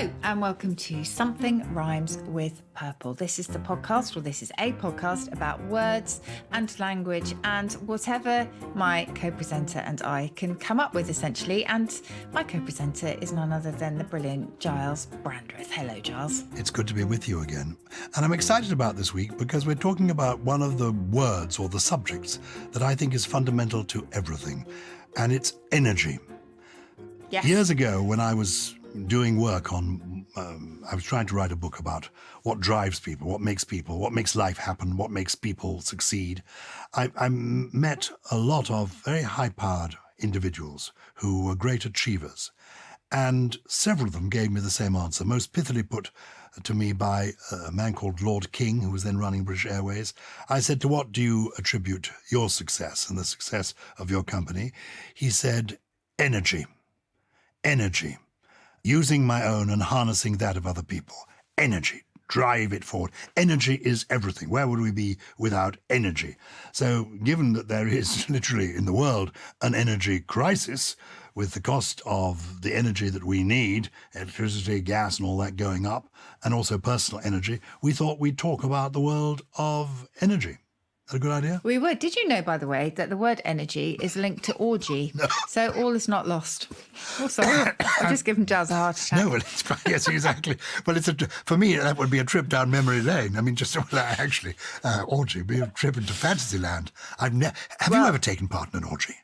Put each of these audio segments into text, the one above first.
Hello and welcome to Something Rhymes with Purple. This is the podcast, or this is a podcast about words and language and whatever my co-presenter and I can come up with, essentially. And my co-presenter is none other than the brilliant Gyles Brandreth. Hello, Gyles. It's good to be with you again. And I'm excited about this week because we're talking about one of the words or the subjects that I think is fundamental to everything, and it's energy. Yes. Years ago, when I was doing work on, I was trying to write a book about what drives people, what makes life happen, what makes people succeed. I met a lot of very high-powered individuals who were great achievers, and several of them gave me the same answer, most pithily put to me by a man called Lord King, who was then running British Airways. I said, to what do you attribute your success and the success of your company? He said, energy. Energy. Using my own and harnessing that of other people. Energy. Drive it forward. Energy is everything. Where would we be without energy? So given that there is literally in the world an energy crisis, with the cost of the energy that we need, electricity, gas and all that going up, and also personal energy, we thought we'd talk about the world of energy. Is that a good idea? We would. Did you know, by the way, that the word energy is linked to orgy? No. So all is not lost. Also, I've just given Gyles a heart attack. No, well, it's, yes, exactly. Well, for me, that would be a trip down memory lane. I mean, orgy would be a trip into fantasy land. Have you ever taken part in an orgy?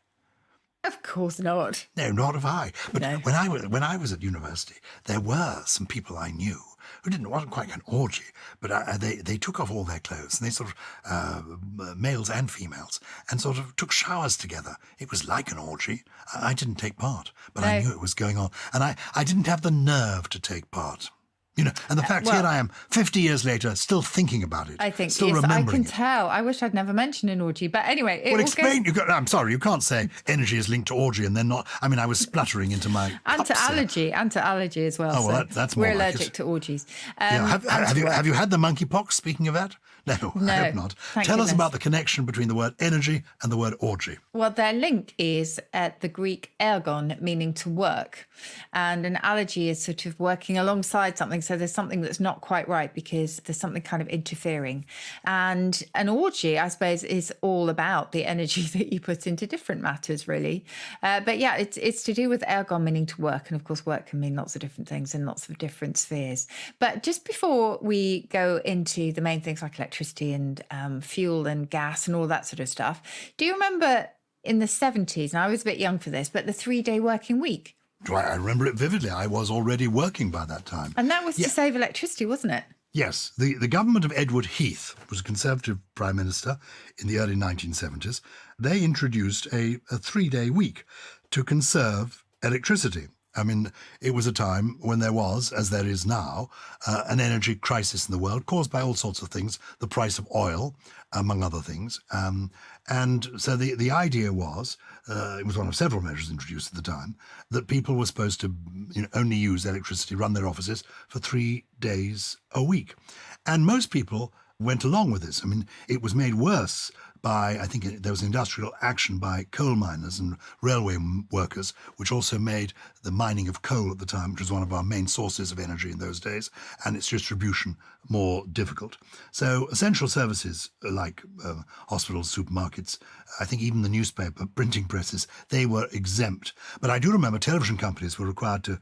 Of course not. No, not have I. But no. when I was at university, there were some people I knew who wasn't quite an orgy, but they took off all their clothes, and they sort of, males and females, and sort of took showers together. It was like an orgy. I didn't take part, but I knew it was going on, and I didn't have the nerve to take part. You know, and the fact here I am, 50 years later, still thinking about it. I think, still yes, remembering I can it. tell. I wish I'd never mentioned an orgy. But anyway, explain. I'm sorry, you can't say energy is linked to orgy and then not. I mean, I was spluttering into my and to allergy as well. Oh, well, that's more we're like allergic to orgies. Have you had the monkeypox? Speaking of that, no, I hope not. Tell us about the connection between the word energy and the word orgy. Well, their link is the Greek ergon, meaning to work, and an allergy is sort of working alongside something. So there's something that's not quite right because there's something kind of interfering. And an orgy, I suppose, is all about the energy that you put into different matters, really. But yeah, it's to do with ergon, meaning to work. And of course, work can mean lots of different things in lots of different spheres. But just before we go into the main things like electricity and fuel and gas and all that sort of stuff, do you remember in the 70s, and I was a bit young for this, but the 3-day working week? I remember it vividly. I was already working by that time. And that was to save electricity, wasn't it? Yes. The government of Edward Heath was a Conservative Prime Minister in the early 1970s. They introduced a 3-day week to conserve electricity. I mean, it was a time when there was, as there is now, an energy crisis in the world caused by all sorts of things, the price of oil, among other things. And so the idea was, it was one of several measures introduced at the time, that people were supposed to only use electricity, run their offices for 3 days a week. And most people went along with this. I mean, it was made worse by, I think there was industrial action by coal miners and railway workers, which also made the mining of coal at the time, which was one of our main sources of energy in those days, and its distribution more difficult. So essential services like hospitals, supermarkets, I think even the newspaper, printing presses, they were exempt. But I do remember television companies were required to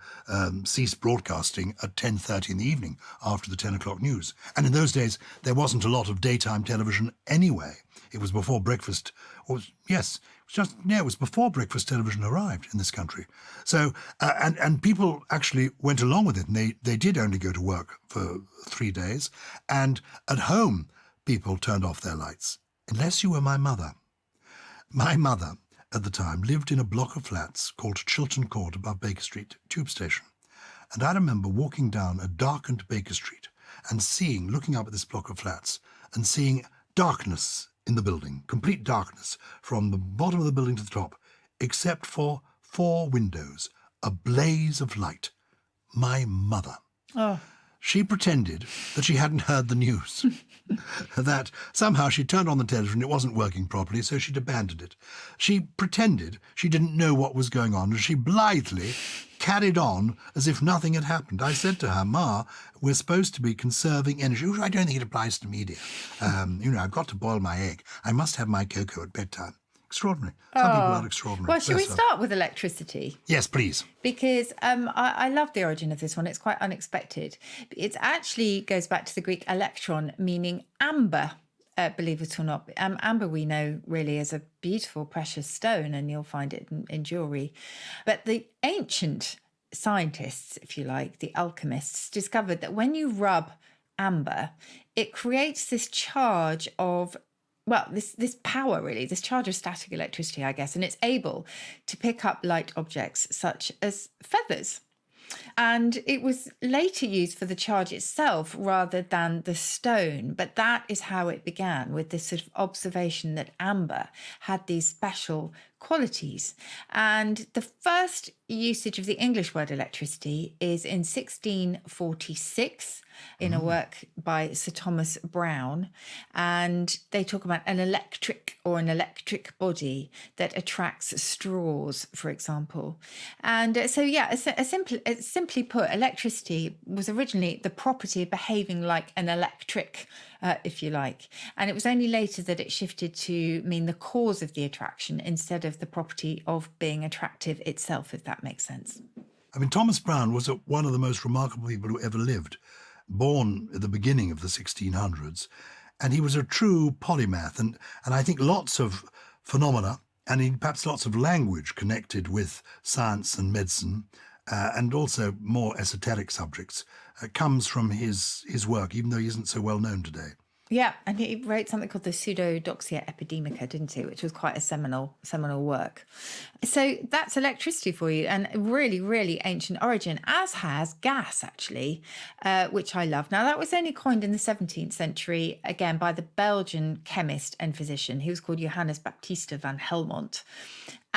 cease broadcasting at 10:30 in the evening after the 10 o'clock news. And in those days, there wasn't a lot of daytime television anyway. It was before breakfast. It was before breakfast television arrived in this country. So, and people actually went along with it, and they did only go to work for 3 days. And at home, people turned off their lights, unless you were my mother. My mother, at the time, lived in a block of flats called Chiltern Court above Baker Street Tube Station. And I remember walking down a darkened Baker Street and looking up at this block of flats and seeing darkness in the building, complete darkness from the bottom of the building to the top, except for 4 windows, a blaze of light. My mother. Oh. She pretended that she hadn't heard the news, that somehow she turned on the television, it wasn't working properly, so she'd abandoned it. She pretended she didn't know what was going on, and she blithely carried on as if nothing had happened. I said to her, "Ma, we're supposed to be conserving energy." "Oh, I don't think it applies to me, dear. I've got to boil my egg. I must have my cocoa at bedtime." Extraordinary. Some people are extraordinary. Well, should we Bless her. start with electricity? Yes, please. Because I love the origin of this one. It's quite unexpected. It actually goes back to the Greek electron, meaning amber, believe it or not. Amber we know really as a beautiful, precious stone, and you'll find it in jewellery. But the ancient scientists, if you like, the alchemists, discovered that when you rub amber, it creates this charge of this power, really, this charge of static electricity, I guess, and it's able to pick up light objects such as feathers. And it was later used for the charge itself rather than the stone. But that is how it began, with this sort of observation that amber had these special qualities. And the first usage of the English word electricity is in 1646 in a work by Sir Thomas Browne. And they talk about an electric or an electric body that attracts straws, for example. And so, simply put, electricity was originally the property of behaving like an electric, if you like. And it was only later that it shifted to mean the cause of the attraction instead of the property of being attractive itself, if that makes sense. I mean, Thomas Browne was one of the most remarkable people who ever lived, born at the beginning of the 1600s. And he was a true polymath. And I think lots of phenomena, and perhaps lots of language connected with science and medicine, and also more esoteric subjects, comes from his work, even though he isn't so well known today. Yeah, and he wrote something called the Pseudodoxia Epidemica, didn't he? Which was quite a seminal work. So that's electricity for you, and really, really ancient origin, as has gas, actually, which I love. Now, that was only coined in the 17th century, again, by the Belgian chemist and physician. He was called Johannes Baptista van Helmont.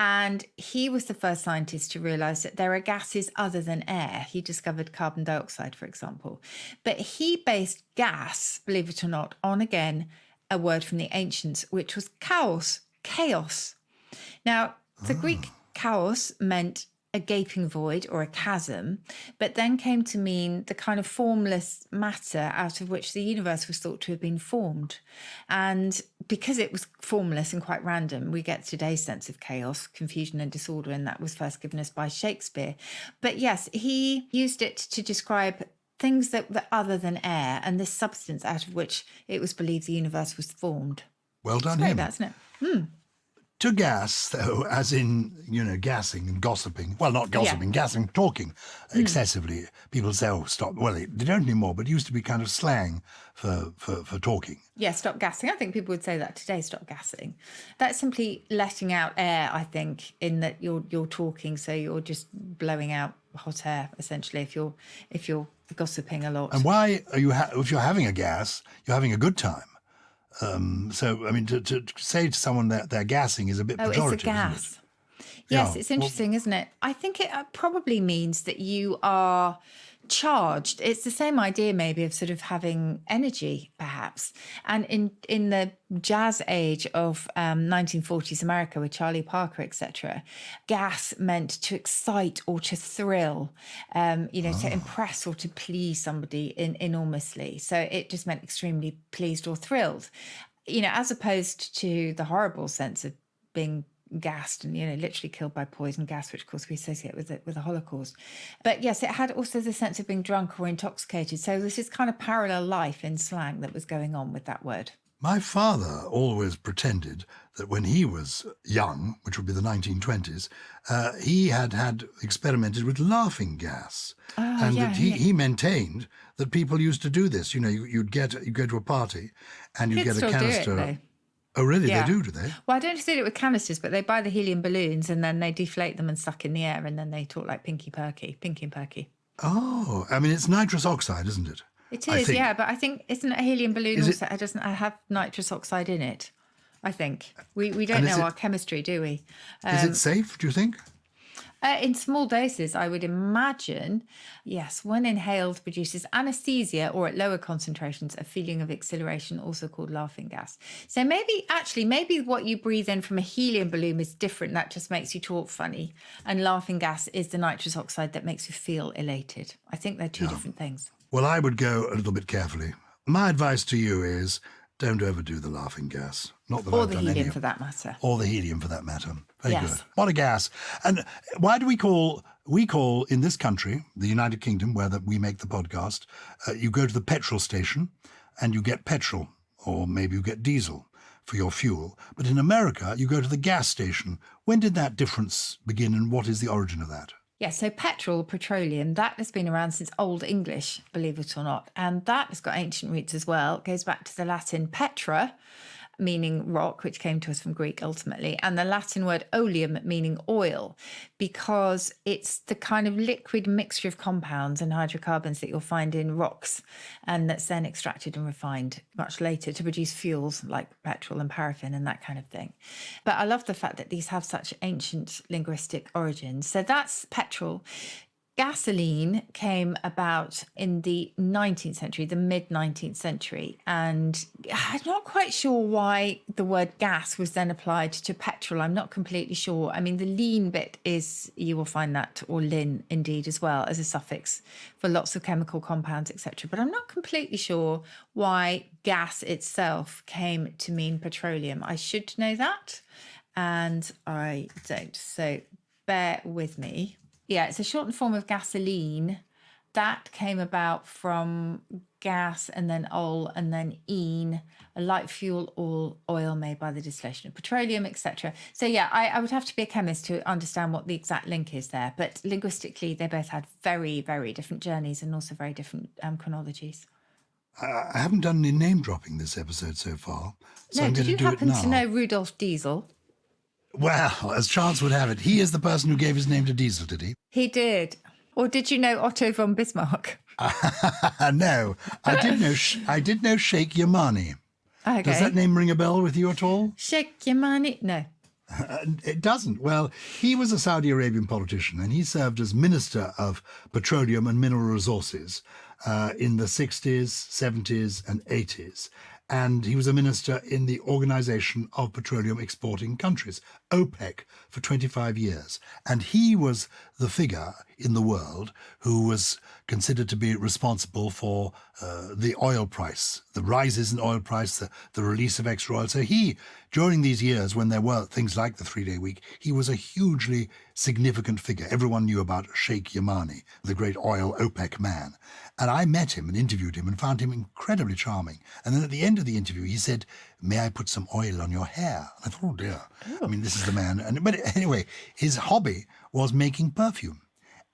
And he was the first scientist to realise that there are gases other than air. He discovered carbon dioxide, for example. But he based gas, believe it or not, on, again, a word from the ancients, which was chaos. Now, the Greek chaos meant a gaping void or a chasm, but then came to mean the kind of formless matter out of which the universe was thought to have been formed. And because it was formless and quite random, we get today's sense of chaos, confusion and disorder, and that was first given us by Shakespeare. But yes, he used it to describe things that were other than air and this substance out of which it was believed the universe was formed. Well done, It's him. great, isn't it? To gas, though, as in, gassing and gossiping. Well, not gossiping, gassing, talking excessively. People say, "Oh, stop." Well, they don't anymore, but it used to be kind of slang for talking. Yeah, stop gassing. I think people would say that today, stop gassing. That's simply letting out air, I think, in that you're talking, so you're just blowing out hot air, essentially, if you're gossiping a lot. And why are you, if you're having a gas, you're having a good time. So, I mean, to say to someone that they're gassing is a bit pejorative, it's a gas. isn't it? Yes, Yeah, it's interesting, isn't it? I think it probably means that you are charged. It's the same idea maybe of sort of having energy, perhaps. And in the jazz age of 1940s America with Charlie Parker, etc., gas meant to excite or to thrill, to impress or to please somebody enormously. So it just meant extremely pleased or thrilled, as opposed to the horrible sense of being gassed and literally killed by poison gas, which of course we associate with the Holocaust. But yes, it had also the sense of being drunk or intoxicated. So this is kind of parallel life in slang that was going on with that word. My father always pretended that when he was young, which would be the 1920s, he had experimented with laughing gas. That he maintained that people used to do this. You go to a party and you get a canister. Oh, really? Yeah. They do they? Well, I don't know if they do it with canisters, but they buy the helium balloons and then they deflate them and suck in the air, and then they talk like Pinky and Perky. Oh, I mean, it's nitrous oxide, isn't it? It is, yeah, but I think, isn't a helium balloon it doesn't have nitrous oxide in it? I think. We don't know our chemistry, do we? Is it safe, do you think? In small doses, I would imagine, yes, when inhaled produces anesthesia or at lower concentrations, a feeling of exhilaration, also called laughing gas. So maybe what you breathe in from a helium balloon is different. That just makes you talk funny. And laughing gas is the nitrous oxide that makes you feel elated. I think they're two different things. Well, I would go a little bit carefully. My advice to you is don't overdo the laughing gas. Not that Or I've the done helium any. for that matter. Or the helium for that matter. Very Yes. good. What a gas. And why do we call in this country, the United Kingdom, where we make the podcast, you go to the petrol station and you get petrol, or maybe you get diesel for your fuel. But in America, you go to the gas station. When did that difference begin and what is the origin of that? Yeah, so petroleum, that has been around since Old English, believe it or not. And that has got ancient roots as well. It goes back to the Latin petra, meaning rock, which came to us from Greek ultimately, and the Latin word oleum, meaning oil, because it's the kind of liquid mixture of compounds and hydrocarbons that you'll find in rocks, and that's then extracted and refined much later to produce fuels like petrol and paraffin and that kind of thing. But I love the fact that these have such ancient linguistic origins. So that's petrol. Gasoline came about in the 19th century, the mid-19th century, and I'm not quite sure why the word gas was then applied to petrol. I'm not completely sure. I mean, the lean bit is, you will find that, or lin indeed as well, as a suffix for lots of chemical compounds, etc. But I'm not completely sure why gas itself came to mean petroleum. I should know that, and I don't. So bear with me. Yeah, it's a shortened form of gasoline. That came about from gas and then ol and then een, a light fuel or oil made by the distillation of petroleum, etc. So yeah, I would have to be a chemist to understand what the exact link is there. But linguistically, they both had very, very different journeys and also very different chronologies. I haven't done any name dropping this episode so far, so No, I'm did going you to do it happen now. to know Rudolf Diesel? Well, as chance would have it, he is the person who gave his name to diesel, did he? He did. Or did you know Otto von Bismarck? No, I did know Sheikh Yamani. Okay. Does that name ring a bell with you at all? Sheikh Yamani? No. It doesn't. Well, he was a Saudi Arabian politician and he served as Minister of Petroleum and Mineral Resources in the 60s, 70s and 80s. And he was a minister in the Organization of Petroleum Exporting Countries, OPEC, for 25 years. And he was the figure in the world who was considered to be responsible for the oil price, the rises in oil price, the release of extra oil. So he, during these years when there were things like the 3-day week, he was a hugely significant figure. Everyone knew about Sheikh Yamani, the great oil OPEC man. And I met him and interviewed him and found him incredibly charming. And then at the end of the interview, he said, "May I put some oil on your hair?" And I thought, oh dear. I mean, this is the man. But anyway, his hobby was making perfume.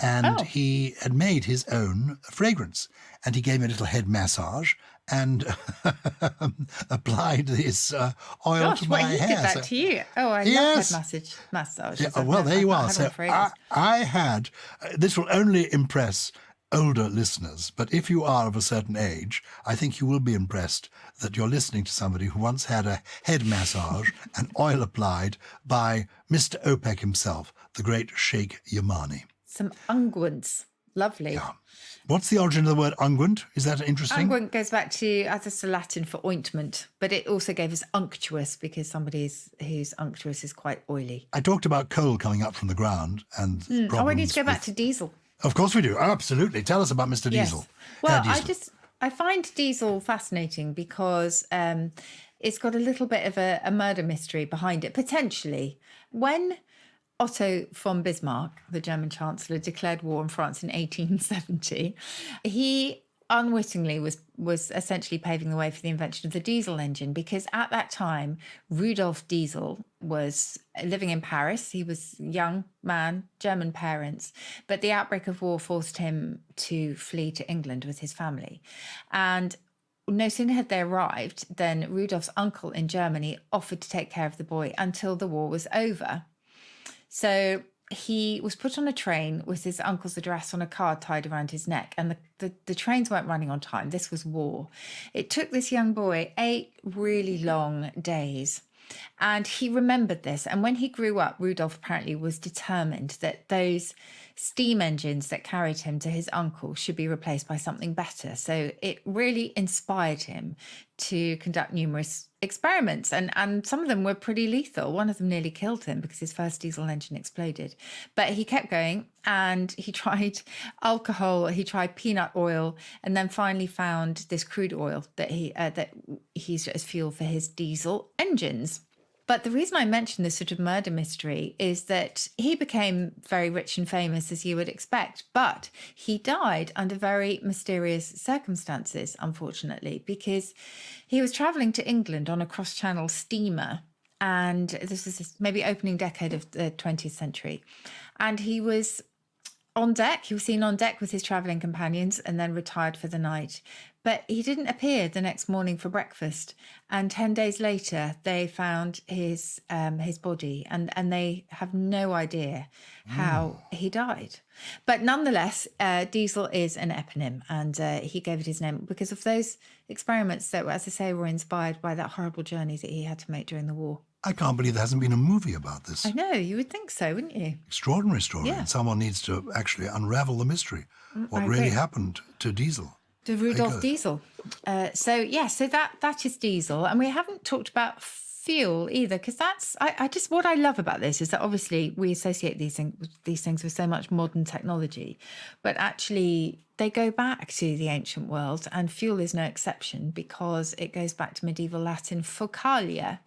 And he had made his own fragrance. And he gave me a little head massage and applied this oil to my hair. Gosh, he did that to you. Oh, I love head massage. Yeah, well, there you are. So I had, this will only impress older listeners, but if you are of a certain age, I think you will be impressed that you're listening to somebody who once had a head massage and oil applied by Mr. OPEC himself, the great Sheikh Yamani. Some unguents. Lovely. Yeah. What's the origin of the word unguent? Is that interesting? Unguent goes back to, as it's Latin for ointment, but it also gave us unctuous because somebody who's unctuous is quite oily. I talked about coal coming up from the ground and problems. Oh, I need to go back to diesel. Of course we do. Absolutely. Tell us about Mr. Yes. Diesel. Well, Diesel. I find diesel fascinating because it's got a little bit of a murder mystery behind it, potentially. When Otto von Bismarck, the German Chancellor, declared war on France in 1870, he unwittingly was essentially paving the way for the invention of the diesel engine, because at that time, Rudolf Diesel was living in Paris. He was a young man, German parents, but the outbreak of war forced him to flee to England with his family. And no sooner had they arrived than Rudolf's uncle in Germany offered to take care of the boy until the war was over. So he was put on a train with his uncle's address on a card tied around his neck, and the trains weren't running on time. This was war. It took this young boy 8 really long days. And he remembered this. And when he grew up, Rudolph apparently was determined that those steam engines that carried him to his uncle should be replaced by something better. So it really inspired him to conduct numerous experiments. And some of them were pretty lethal. One of them nearly killed him because his first diesel engine exploded. But he kept going, and he tried alcohol, he tried peanut oil, and then finally found this crude oil that he used as fuel for his diesel engines. But the reason I mention this sort of murder mystery is that he became very rich and famous, as you would expect, but he died under very mysterious circumstances, unfortunately, because he was travelling to England on a cross-channel steamer, and this was maybe opening decade of the 20th century, and he was on deck. He was seen on deck with his travelling companions and then retired for the night. But he didn't appear the next morning for breakfast. And 10 days later, they found his body, and they have no idea how he died. But nonetheless, Diesel is an eponym, and he gave it his name because of those experiments that, as I say, were inspired by that horrible journey that he had to make during the war. I can't believe there hasn't been a movie about this. I know, you would think so, wouldn't you? Extraordinary story. Yeah. And someone needs to actually unravel the mystery. What I really agree. happened to Diesel? To Rudolph Diesel. So that is Diesel. And we haven't talked about fuel either, because that's, I just, what I love about this is that obviously we associate these things with so much modern technology, but actually they go back to the ancient world, and fuel is no exception because it goes back to medieval Latin focalia.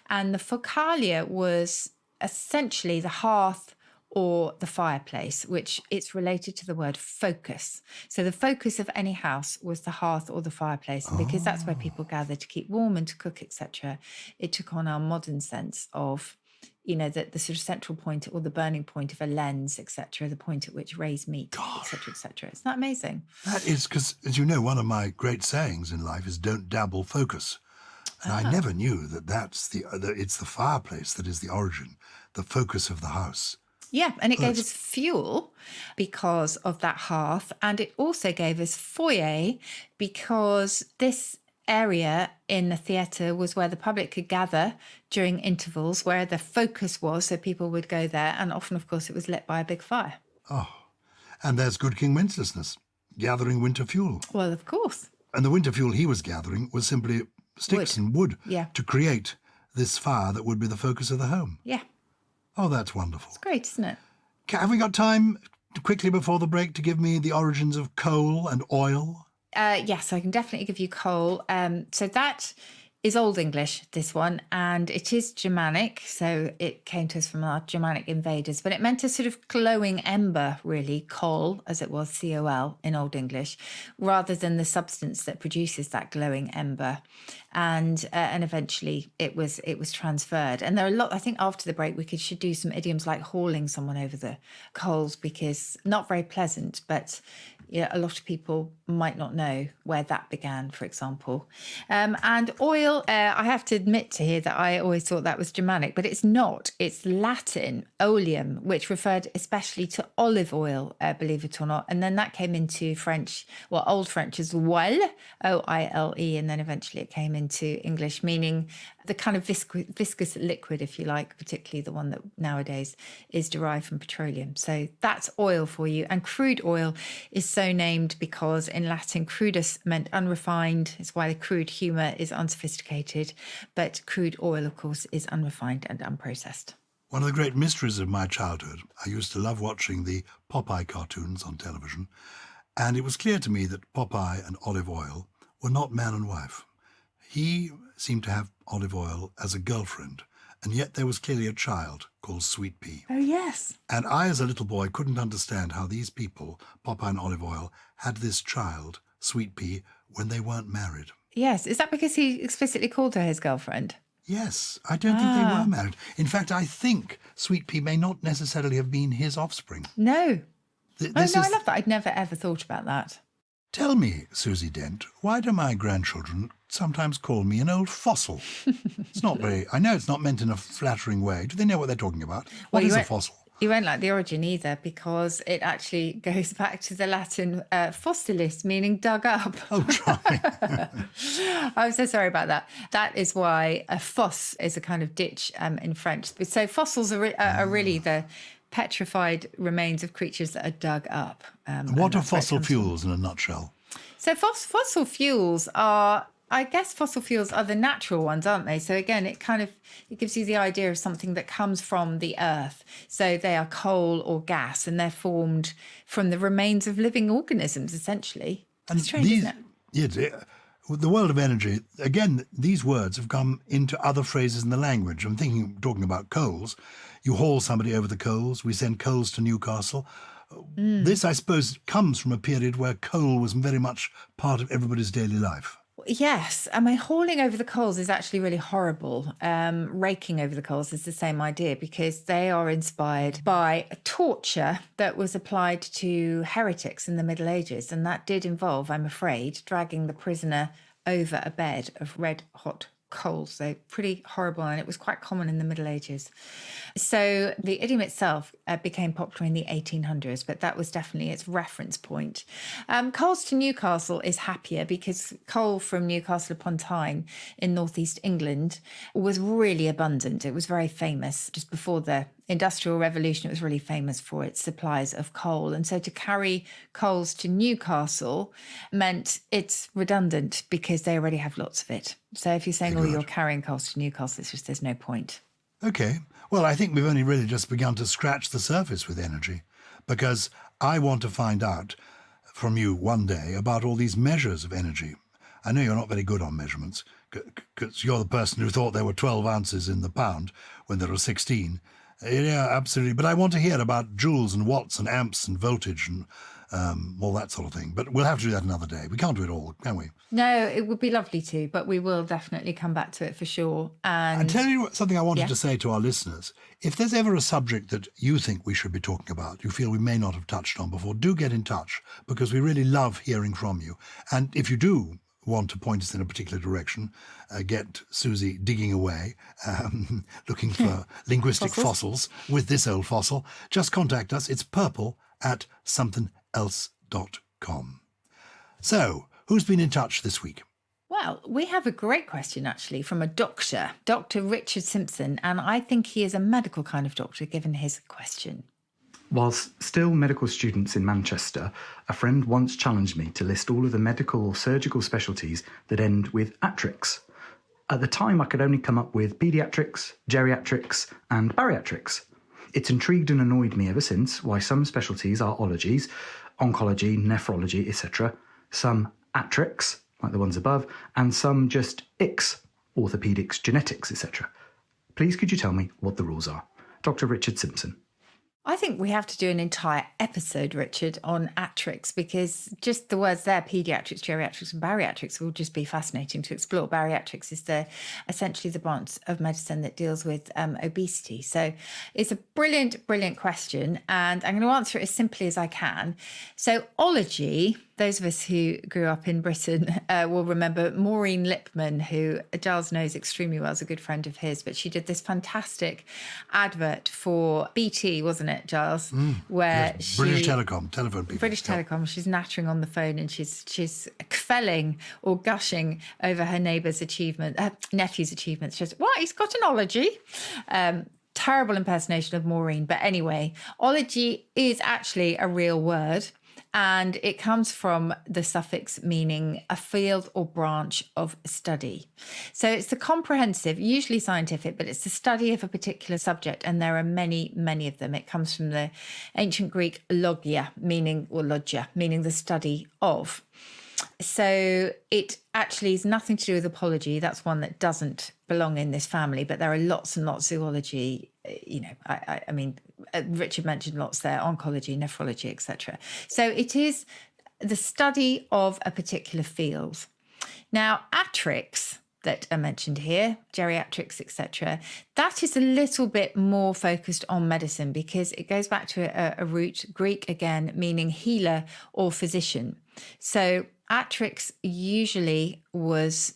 And the focalia was essentially the hearth or the fireplace, which it's related to the word focus. So the focus of any house was the hearth or the fireplace. And because that's where people gather to keep warm and to cook, etc., it took on our modern sense of, you know, the sort of central point or the burning point of a lens, etc., the point at which raised meat, etc., etc. Isn't that amazing? That is because, as you know, one of my great sayings in life is don't dabble, focus. And I never knew that it's the fireplace that is the origin, the focus of the house. Yeah, and it gave us fuel because of that hearth, and it also gave us foyer because this area in the theatre was where the public could gather during intervals, where the focus was, so people would go there, and often, of course, it was lit by a big fire. Oh, and there's good King Wenceslas, gathering winter fuel. Well, of course. And the winter fuel he was gathering was simply sticks and wood to create this fire that would be the focus of the home. Yeah. Oh, that's wonderful. It's great, isn't it? Have we got time quickly before the break to give me the origins of coal and oil? Yes, I can definitely give you coal. So that is Old English, this one, and it is Germanic. So it came to us from our Germanic invaders, but it meant a sort of glowing ember, really, coal, as it was COL in Old English, rather than the substance that produces that glowing ember. And eventually it was transferred. And there are a lot, I think after the break, we should do some idioms like hauling someone over the coals, because not very pleasant, but a lot of people might not know where that began, for example. And oil, I have to admit to here that I always thought that was Germanic, but it's not. It's Latin, oleum, which referred especially to olive oil, believe it or not. And then that came into French, well, Old French as well, O-I-L-E, and then eventually it came into English, meaning the kind of viscous liquid, if you like, particularly the one that nowadays is derived from petroleum. So that's oil for you. And crude oil is so named because in Latin, crudus meant unrefined. It's why the crude humour is unsophisticated. But crude oil, of course, is unrefined and unprocessed. One of the great mysteries of my childhood, I used to love watching the Popeye cartoons on television, and it was clear to me that Popeye and Olive Oil were not man and wife. He seemed to have Olive Oil as a girlfriend, and yet there was clearly a child called Sweet Pea. Oh, yes. And I, as a little boy, couldn't understand how these people, Popeye and Olive Oil, had this child, Sweet Pea, when they weren't married. Yes. Is that because he explicitly called her his girlfriend? Yes, I don't think they were married. In fact, I think Sweet Pea may not necessarily have been his offspring. No. I love that. I'd never, ever thought about that. Tell me, Susie Dent, why do my grandchildren sometimes call me an old fossil? It's not very... I know it's not meant in a flattering way. Do they know what they're talking about? What is a fossil? You won't like the origin either, because it actually goes back to the Latin fossilis, meaning dug up. Oh, try. I'm so sorry about that. That is why a fosse is a kind of ditch in French. So fossils are really the petrified remains of creatures that are dug up. What are fossil fuels in a nutshell? So fossil fuels are, I guess fossil fuels are the natural ones, aren't they? So again, it gives you the idea of something that comes from the earth. So they are coal or gas, and they're formed from the remains of living organisms, essentially. And it's strange, isn't it? Yeah, the world of energy, again, these words have come into other phrases in the language. I'm talking about coals. You haul somebody over the coals. We send coals to Newcastle. This, I suppose, comes from a period where coal was very much part of everybody's daily life. Yes. I mean, hauling over the coals is actually really horrible. Raking over the coals is the same idea, because they are inspired by a torture that was applied to heretics in the Middle Ages. And that did involve, I'm afraid, dragging the prisoner over a bed of red hot coals. So pretty horrible. And it was quite common in the Middle Ages. So the idiom itself became popular in the 1800s, but that was definitely its reference point. Coals to Newcastle is happier, because coal from Newcastle upon Tyne in northeast England was really abundant. It was very famous. Just before the Industrial Revolution, it was really famous for its supplies of coal. And so to carry coals to Newcastle meant it's redundant, because they already have lots of it. So if you're saying, you're carrying coals to Newcastle, it's just there's no point. Okay. Well, I think we've only really just begun to scratch the surface with energy, because I want to find out from you one day about all these measures of energy. I know you're not very good on measurements, because you're the person who thought there were 12 ounces in the pound when there were 16. Yeah, absolutely. But I want to hear about joules and watts and amps and voltage and all that sort of thing. But we'll have to do that another day. We can't do it all, can we? No, it would be lovely to, but we will definitely come back to it for sure. And tell you something I wanted to say to our listeners. If there's ever a subject that you think we should be talking about, you feel we may not have touched on before, do get in touch, because we really love hearing from you. And if you do want to point us in a particular direction, get Susie digging away, looking for linguistic fossils with this old fossil, just contact us. It's purple@somethingelse.com. So, who's been in touch this week? Well, we have a great question, actually, from a doctor, Dr. Richard Simpson, and I think he is a medical kind of doctor, given his question. Whilst still medical students in Manchester, a friend once challenged me to list all of the medical or surgical specialties that end with atrix. At the time, I could only come up with paediatrics, geriatrics, and bariatrics. It's intrigued and annoyed me ever since why some specialties are ologies, oncology, nephrology, etc., some atrix, like the ones above, and some just ix, orthopedics, genetics, etc. Please could you tell me what the rules are? Dr. Richard Simpson. I think we have to do an entire episode, Richard, on atrix, because just the words there, paediatrics, geriatrics and bariatrics, will just be fascinating to explore. Bariatrics is essentially the branch of medicine that deals with obesity. So it's a brilliant, brilliant question, and I'm going to answer it as simply as I can. So ology, those of us who grew up in Britain will remember Maureen Lipman, who Gyles knows extremely well, is a good friend of his, but she did this fantastic advert for BT, wasn't it, Gyles? Where yes, British Telecom, telephone people. British Telecom, she's nattering on the phone, and she's quelling or gushing over her neighbour's achievement, nephew's achievements. She says, what, he's got an ology? Terrible impersonation of Maureen. But anyway, ology is actually a real word. And it comes from the suffix meaning a field or branch of study. So it's the comprehensive, usually scientific, but it's the study of a particular subject. And there are many, many of them. It comes from the ancient Greek logia, meaning the study of. So it actually is nothing to do with apology. That's one that doesn't belong in this family, but there are lots and lots of zoology. I mean, Richard mentioned lots there, oncology, nephrology, etc. So it is the study of a particular field. Now, atrix that are mentioned here, geriatrics, etc., that is a little bit more focused on medicine, because it goes back to a root, Greek again, meaning healer or physician. So atrix usually was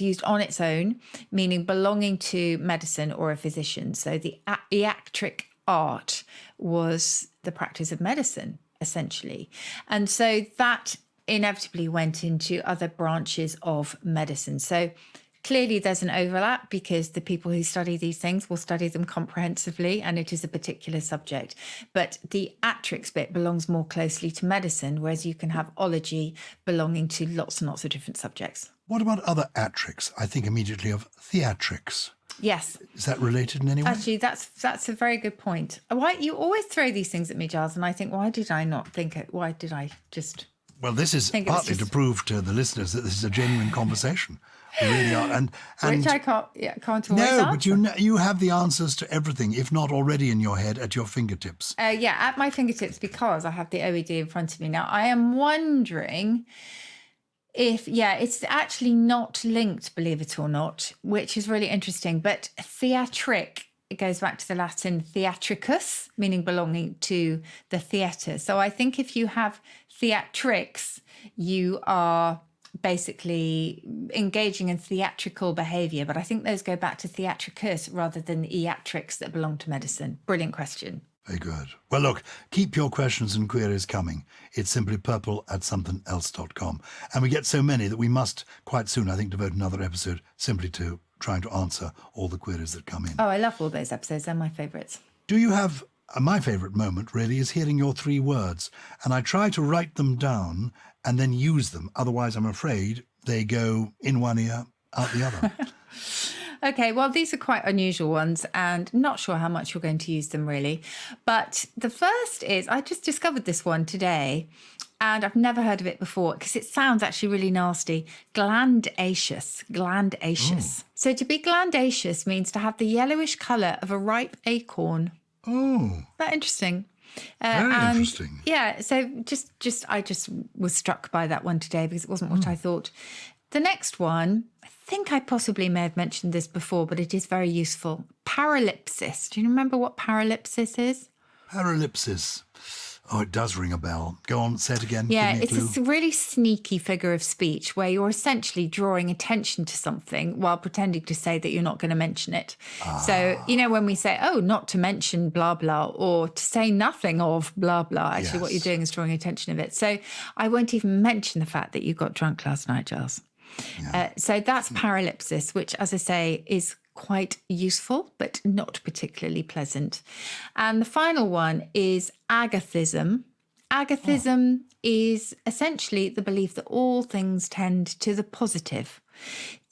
used on its own, meaning belonging to medicine or a physician. So the iatric art was the practice of medicine, essentially. And so that inevitably went into other branches of medicine. So clearly there's an overlap because the people who study these things will study them comprehensively, and it is a particular subject. But the atrix bit belongs more closely to medicine, whereas you can have ology belonging to lots and lots of different subjects. What about other atrix? I think immediately of theatrics. Yes. Is that related in any way? Actually, that's a very good point. Why you always throw these things at me, Gyles, and I think, why did I not think it? Why did I just... Well, this is partly to prove to the listeners that this is a genuine conversation. We really are. And which I can't always no, answer. but you have the answers to everything, if not already in your head, at your fingertips. Yeah, at my fingertips, because I have the OED in front of me. Now, I am wondering if, it's actually not linked, believe it or not, which is really interesting. But theatric, it goes back to the Latin theatricus, meaning belonging to the theatre. So I think if you have theatrics, you are basically engaging in theatrical behaviour. But I think those go back to theatricus rather than iatrics that belong to medicine. Brilliant question. Very good. Well, look, keep your questions and queries coming. It's simply purple@somethingelse.com. And we get so many that we must quite soon, I think, devote another episode simply to trying to answer all the queries that come in. Oh, I love all those episodes. They're my favourites. Do you have... my favourite moment, really, is hearing your 3 words. And I try to write them down and then use them. Otherwise, I'm afraid they go in one ear, out the other. Okay, well, these are quite unusual ones and not sure how much you're going to use them really. But the first is, I just discovered this one today and I've never heard of it before because it sounds actually really nasty. Glandaceous. So to be glandaceous means to have the yellowish colour of a ripe acorn. Oh. Isn't that interesting? Very interesting. Yeah, so I just was struck by that one today because it wasn't what I thought. The next one, I think I possibly may have mentioned this before, but it is very useful. Paralypsis. Do you remember what paralypsis is? Paralypsis. Oh, it does ring a bell. Go on, say it again. Yeah, Give me a clue. it's a really sneaky figure of speech where you're essentially drawing attention to something while pretending to say that you're not going to mention it. So, when we say, oh, not to mention blah, blah, or to say nothing of blah, blah, actually what you're doing is drawing attention of it. So I won't even mention the fact that you got drunk last night, Gyles. Yeah. So that's paralypsis, which, as I say, is quite useful, but not particularly pleasant. And the final one is Agathism. Agathism is essentially the belief that all things tend to the positive.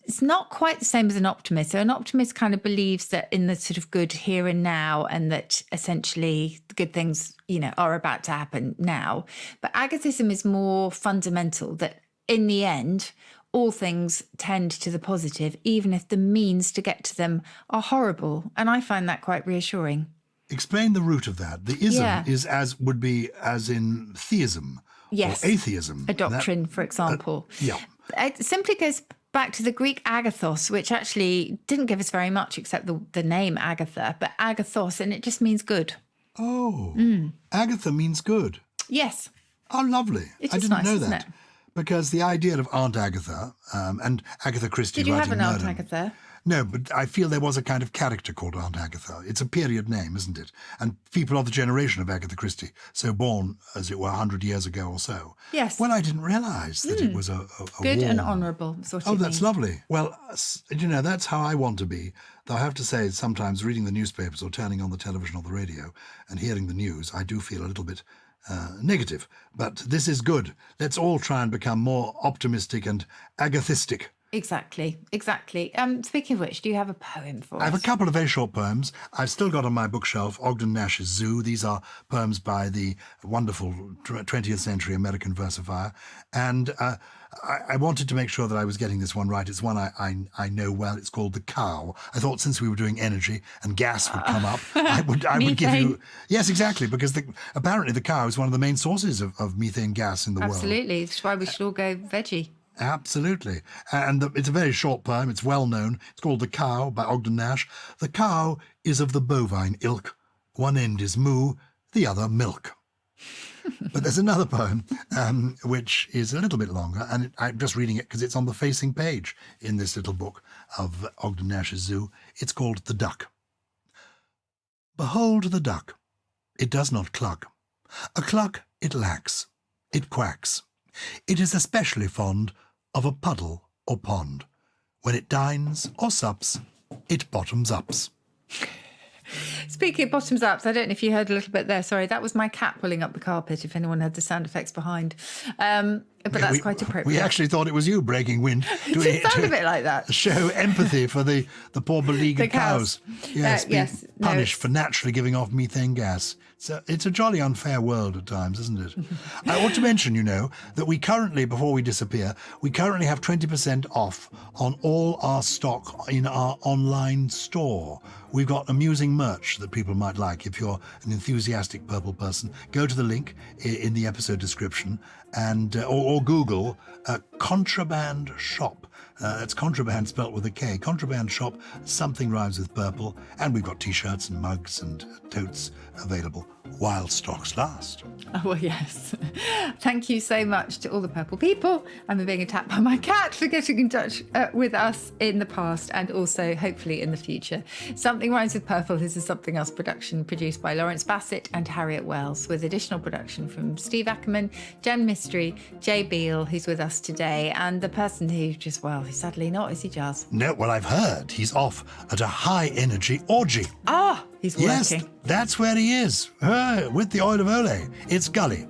It's not quite the same as an optimist. So an optimist kind of believes that in the sort of good here and now, and that essentially the good things, are about to happen now. But Agathism is more fundamental, that in the end, all things tend to the positive, even if the means to get to them are horrible. And I find that quite reassuring. Explain the root of that. The ism is would be as in theism or atheism. A doctrine, for example. Yeah. It simply goes back to the Greek agathos, which actually didn't give us very much except the name Agatha, but agathos, and it just means good. Oh, Agatha means good. Yes. Oh, lovely. I didn't know that. Isn't it? Because the idea of Aunt Agatha and Agatha Christie Did you have writing an Aunt Murder. Agatha? No, but I feel there was a kind of character called Aunt Agatha. It's a period name, isn't it? And people of the generation of Agatha Christie, so born, as it were, 100 years ago or so. Yes. Well, I didn't realise that it was a good warm... and honourable. Oh, that's lovely. Well, that's how I want to be. Though I have to say, sometimes reading the newspapers or turning on the television or the radio and hearing the news, I do feel a little bit negative. But this is good. Let's all try and become more optimistic and agathistic. Exactly. Speaking of which, do you have a poem for us? I have a couple of very short poems. I've still got on my bookshelf Ogden Nash's Zoo. These are poems by the wonderful 20th century American versifier. And I wanted to make sure that I was getting this one right. It's one I know well. It's called The Cow. I thought since we were doing energy and gas would come up, I would give you... Yes, exactly, because apparently the cow is one of the main sources of methane gas in the world. Absolutely. That's why we should all go veggie. Absolutely. And it's a very short poem. It's well known. It's called The Cow by Ogden Nash. The cow is of the bovine ilk. One end is moo, the other milk. But there's another poem which is a little bit longer, and I'm just reading it because it's on the facing page in this little book of Ogden Nash's Zoo. It's called The Duck. Behold the duck. It does not cluck. A cluck it lacks. It quacks. It is especially fond of a puddle or pond. When it dines or sups, it bottoms ups. Speaking of bottoms ups, I don't know if you heard a little bit there. Sorry, that was my cat pulling up the carpet, if anyone had the sound effects behind. But that's quite appropriate. We actually thought it was you breaking wind. It sounded a bit like that. Show empathy for the poor beleaguered cows. Yes, yes. Punished for naturally giving off methane gas. So it's a jolly unfair world at times, isn't it? I ought to mention, that we currently, before we disappear, we currently have 20% off on all our stock in our online store. We've got amusing merch that people might like. If you're an enthusiastic purple person, go to the link in the episode description and or Google contraband shop. It's contraband spelt with a K. Contraband shop, something rhymes with purple. And we've got T-shirts and mugs and totes available while stocks last. Oh, well, yes. Thank you so much to all the purple people. I'm being attacked by my cat for getting in touch with us in the past and also hopefully in the future. Something Rhymes with Purple is a Something Else production produced by Lawrence Bassett and Harriet Wells, with additional production from Steve Ackerman, Jen Mystery, Jay Beale, who's with us today, and the person who just, well, he's sadly not, is he, Gyles? No, well, I've heard he's off at a high-energy orgy. Ah, he's working. Yes, that's where he is, with the oil of Olay. It's Gully.